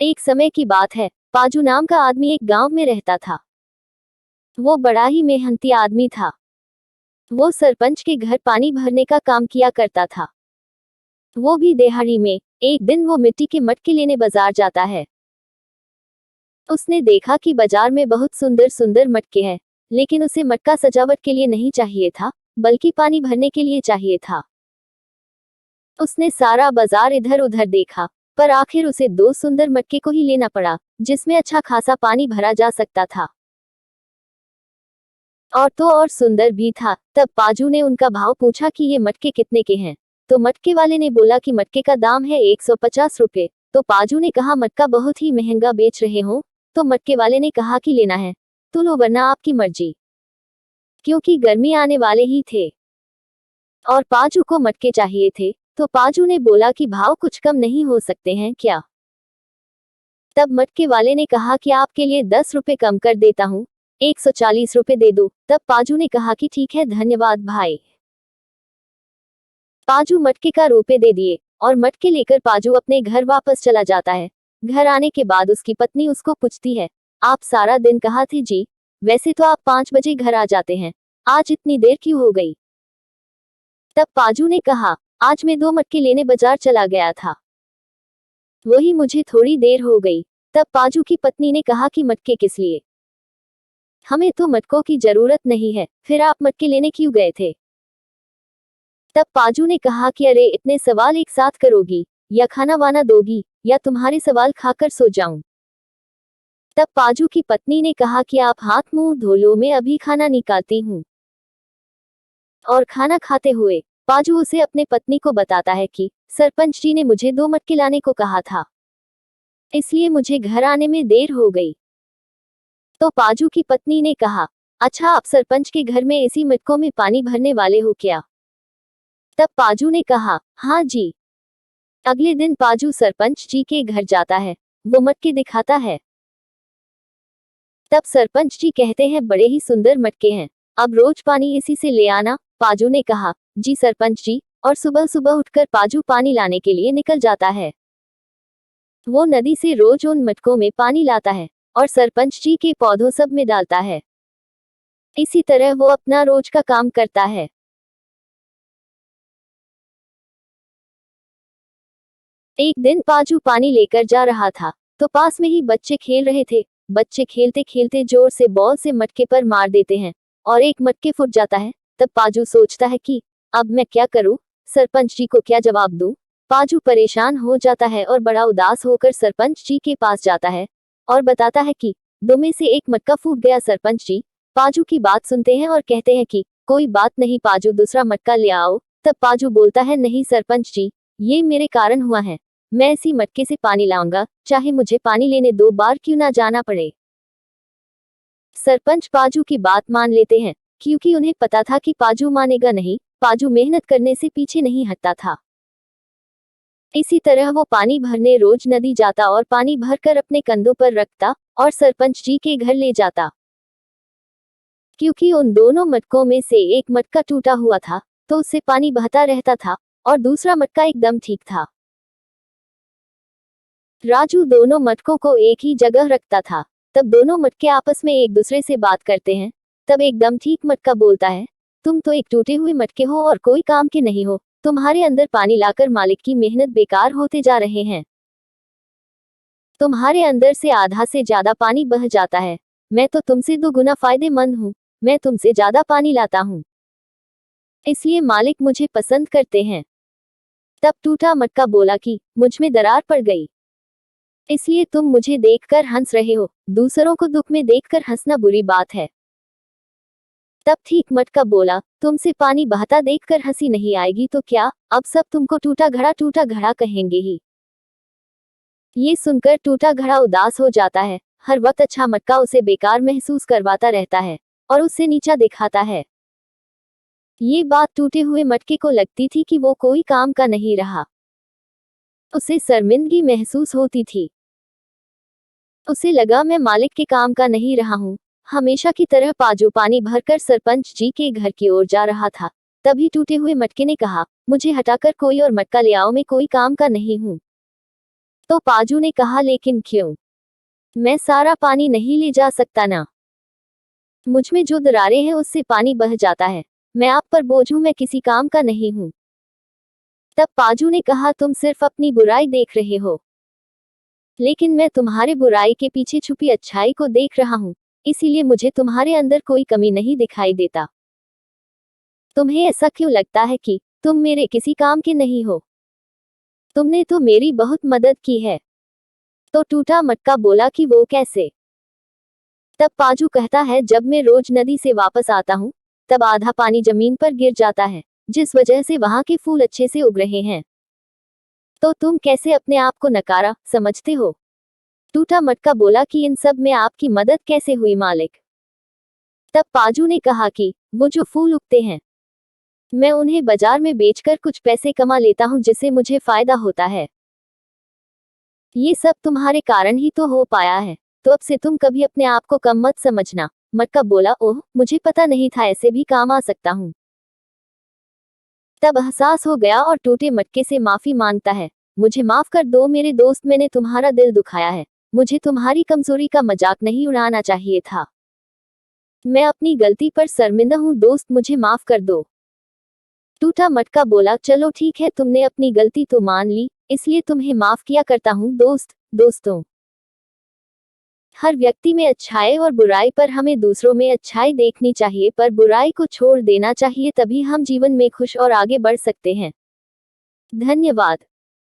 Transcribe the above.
एक समय की बात है, पाजू नाम का आदमी एक गांव में रहता था। वो बड़ा ही मेहनती आदमी था। वो सरपंच के घर पानी भरने का काम किया करता था। वो भी दिहाड़ी में। एक दिन वो मिट्टी के मटके लेने बाजार जाता है। उसने देखा कि बाजार में बहुत सुंदर सुंदर मटके हैं, लेकिन उसे मटका सजावट के लिए नहीं चाहिए था, बल्कि पानी भरने के लिए चाहिए था। उसने सारा बाजार इधर उधर देखा, पर आखिर उसे दो सुंदर मटके को ही लेना पड़ा, जिसमें अच्छा खासा पानी भरा जा सकता था। और तो और सुंदर भी था। तब पाजू ने उनका भाव पूछा कि ये मटके कितने के हैं। तो मटके वाले ने बोला कि मटके का दाम है 150 रुपए। तो पाजू ने कहा, मटका बहुत ही महंगा बेच रहे हो। तो मटके वाले ने कहा कि लेना है तो लो, वरना आपकी मर्जी। क्योंकि गर्मी आने वाले ही थे और पाजू को मटके चाहिए थे, तो पाजू ने बोला कि भाव कुछ कम नहीं हो सकते हैं क्या। तब मटके वाले ने कहा कि आपके लिए 10 रुपए कम कर देता हूँ, 140 रुपए दे दो। तब पाजू ने कहा कि ठीक है, धन्यवाद भाई। पाजू मटके का रुपए दे दिए और मटके लेकर पाजू अपने घर वापस चला जाता है। घर आने के बाद उसकी पत्नी उसको पूछती है, आप सारा दिन कहाँ थे जी? वैसे तो आप 5 बजे घर आ जाते हैं, आज इतनी देर क्यों हो गई? तब पाजू ने कहा, आज मैं 2 मटके लेने बाजार चला गया था, वही मुझे थोड़ी देर हो गई। तब पाजू की पत्नी ने कहा कि मटके किस लिए? हमें तो मटकों की जरूरत नहीं है, फिर आप मटके लेने क्यों गए थे? तब पाजू ने कहा कि अरे, इतने सवाल एक साथ करोगी, या खाना वाना दोगी, या तुम्हारे सवाल खाकर सो जाऊं? तब पाजू की पत्नी ने कहा कि आप हाथ मुंह धो लो, मैं अभी खाना निकालती हूँ। और खाना खाते हुए पाजू उसे अपने पत्नी को बताता है कि सरपंच जी ने मुझे 2 मटके लाने को कहा था, इसलिए मुझे घर आने में देर हो गई। तो पाजू की पत्नी ने कहा, अच्छा, आप सरपंच के घर में इसी मटकों में पानी भरने वाले हो क्या? तब पाजू ने कहा, हाँ जी। अगले दिन पाजू सरपंच जी के घर जाता है, वो मटके दिखाता है। तब सरपंच जी कहते हैं, बड़े ही सुंदर मटके हैं, अब रोज पानी इसी से ले आना। पाजू ने कहा, जी सरपंच जी। और सुबह सुबह उठकर पाजू पानी लाने के लिए निकल जाता है। वो नदी से रोज उन मटकों में पानी लाता है और सरपंच जी के पौधों सब में डालता है। इसी तरह वो अपना रोज का काम करता है। एक दिन पाजू पानी लेकर जा रहा था, तो पास में ही बच्चे खेल रहे थे। बच्चे खेलते खेलते जोर से बॉल से मटके पर मार देते हैं और एक मटके फूट जाता है। तब पाजू सोचता है कि अब मैं क्या करूं, सरपंच जी को क्या जवाब दूं। पाजू परेशान हो जाता है और बड़ा उदास होकर सरपंच जी के पास जाता है और बताता है कि 2 में से एक मटका फूट गया सरपंच जी। पाजू की बात सुनते हैं और कहते हैं कि कोई बात नहीं पाजू, दूसरा मटका ले आओ। तब पाजू बोलता है, नहीं सरपंच जी, ये मेरे कारण हुआ है, मैं इसी मटके से पानी लाऊंगा, चाहे मुझे पानी लेने 2 बार क्यों ना जाना पड़े। सरपंच पाजू की बात मान लेते हैं, क्योंकि उन्हें पता था कि पाजू मानेगा नहीं। पाजू मेहनत करने से पीछे नहीं हटता था। इसी तरह वो पानी भरने रोज नदी जाता और पानी भरकर अपने कंधों पर रखता और सरपंच जी के घर ले जाता। क्योंकि उन दोनों मटकों में से एक मटका टूटा हुआ था, तो उससे पानी बहता रहता था और दूसरा मटका एकदम ठीक था। राजू दोनों मटकों को एक ही जगह रखता था। तब दोनों मटके आपस में एक दूसरे से बात करते हैं। तब एकदम ठीक मटका बोलता है, तुम तो एक टूटे हुए मटके हो और कोई काम के नहीं हो, तुम्हारे अंदर पानी लाकर मालिक की मेहनत बेकार होते जा रहे हैं। तुम्हारे अंदर से आधा से ज्यादा पानी बह जाता है, मैं तो तुमसे 2 गुना फायदेमंद हूँ, मैं तुमसे ज्यादा पानी लाता हूँ, इसलिए मालिक मुझे पसंद करते हैं। तब टूटा मटका बोला कि मुझ में दरार पड़ गई, इसलिए तुम मुझे देखकर हंस रहे हो, दूसरों को दुख में देखकर हंसना बुरी बात है। तब ठीक मटका बोला, तुमसे पानी बहता देखकर हंसी नहीं आएगी तो क्या, अब सब तुमको टूटा घड़ा कहेंगे ही। ये सुनकर टूटा घड़ा उदास हो जाता है। हर वक्त अच्छा मटका उसे बेकार महसूस करवाता रहता है और उससे नीचा दिखाता है। ये बात टूटे हुए मटके को लगती थी कि वो कोई काम का नहीं रहा। उसे शर्मिंदगी महसूस होती थी। उसे लगा, मैं मालिक के काम का नहीं रहा हूँ। हमेशा की तरह पाजू पानी भरकर सरपंच जी के घर की ओर जा रहा था। तभी टूटे हुए मटके ने कहा, मुझे हटाकर कोई और मटका ले आओ, मैं कोई काम का नहीं हूँ। तो पाजू ने कहा, लेकिन क्यों? मैं सारा पानी नहीं ले जा सकता ना। मुझमें जो दरारें हैं उससे पानी बह जाता है। मैं आप पर बोझ हूं, मैं किसी काम का नहीं हूं। तब पाजू ने कहा, तुम सिर्फ अपनी बुराई देख रहे हो, लेकिन मैं तुम्हारे बुराई के पीछे छुपी अच्छाई को देख रहा हूं, इसीलिए मुझे तुम्हारे अंदर कोई कमी नहीं दिखाई देता। तुम्हें ऐसा क्यों लगता है कि तुम मेरे किसी काम के नहीं हो? तुमने तो मेरी बहुत मदद की है। तो टूटा मटका बोला कि वो कैसे? तब पाजू कहता है, जब मैं रोज नदी से वापस आता हूँ, तब आधा पानी जमीन पर गिर जाता है, जिस वजह से वहां के फूल अच्छे से उग रहे हैं। तो तुम कैसे अपने आप को नकारा समझते हो? टूटा मटका बोला कि इन सब में आपकी मदद कैसे हुई मालिक? तब पाजू ने कहा कि वो जो फूल उगते हैं, मैं उन्हें बाजार में बेचकर कुछ पैसे कमा लेता हूँ, जिससे मुझे फायदा होता है। ये सब तुम्हारे कारण ही तो हो पाया है, तो अब से तुम कभी अपने आप को कम मत समझना। मटका बोला, ओह, मुझे पता नहीं था ऐसे भी काम आ सकता हूँ। तब एहसास हो गया और टूटे मटके से माफी मांगता है, मुझे माफ कर दो मेरे दोस्त, मैंने तुम्हारा दिल दुखाया है। मुझे तुम्हारी कमजोरी का मजाक नहीं उड़ाना चाहिए था। मैं अपनी गलती पर शर्मिंदा हूँ दोस्त, मुझे माफ कर दो। टूटा मटका बोला, चलो ठीक है, तुमने अपनी गलती तो मान ली, इसलिए तुम्हें माफ किया करता हूँ दोस्त। दोस्तों, हर व्यक्ति में अच्छाई और बुराई, पर हमें दूसरों में अच्छाई देखनी चाहिए, पर बुराई को छोड़ देना चाहिए, तभी हम जीवन में खुश और आगे बढ़ सकते हैं। धन्यवाद।